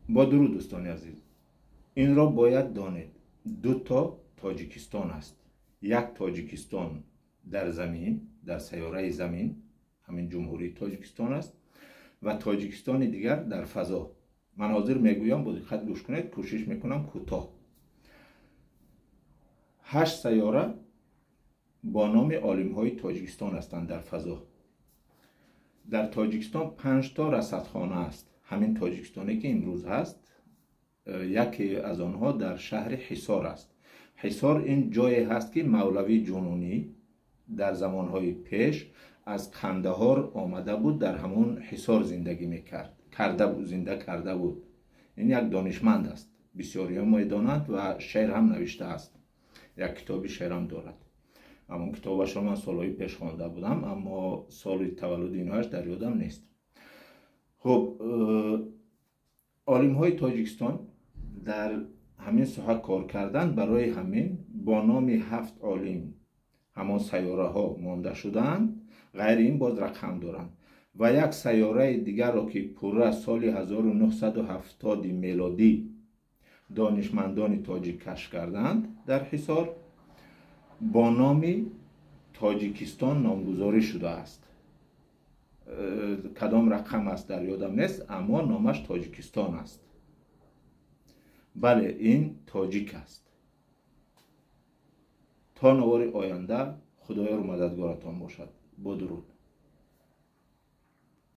با درود دوستان عزیز، این را باید دانید دو تا تاجیکستان است. یک تاجیکستان در زمین، در سیاره زمین، همین جمهوری تاجیکستان است، و تاجیکستان دیگر در فضا. مناظر میگویم، با دقت گوش کنید، کوشش میکنم کوتاه. 8 سیاره با نام عالم های تاجیکستان هستند در فضا. در تاجیکستان 5 تا رصدخانه است. همین تاجیکستانی که امروز هست، یکی از آنها در شهر حصار است. حصار این جایی هست که مولوی جنونی در زمانهای پیش از قندهار آمده بود، در همون حصار زندگی زنده کرده بود. این یک دانشمند است، بسیاری هم میدانند و شعر هم نوشته است. یک کتابی شعر هم دارد. اما کتابش را من سالهای پیش خوانده بودم، اما سال تولد اینهاش در یادم نیست. خب، عالم های تاجیکستان در همین ساحه کار کردن، برای همین با نام 7 عالم همان سیاره ها مانده شدند. غیر این باز رقم دارند و یک سیاره دیگر را که پوره سال 1970 میلادی دانشمندان تاجیک کشف کردند در حصار، با نام تاجیکستان نامگذاری شده است. کدام رقم است در یادم نیست، اما نامش تاجیکستان است. بله، این تاجیک است. تا نوار آینده، خدایا رو مددگارتان باشد. با درود.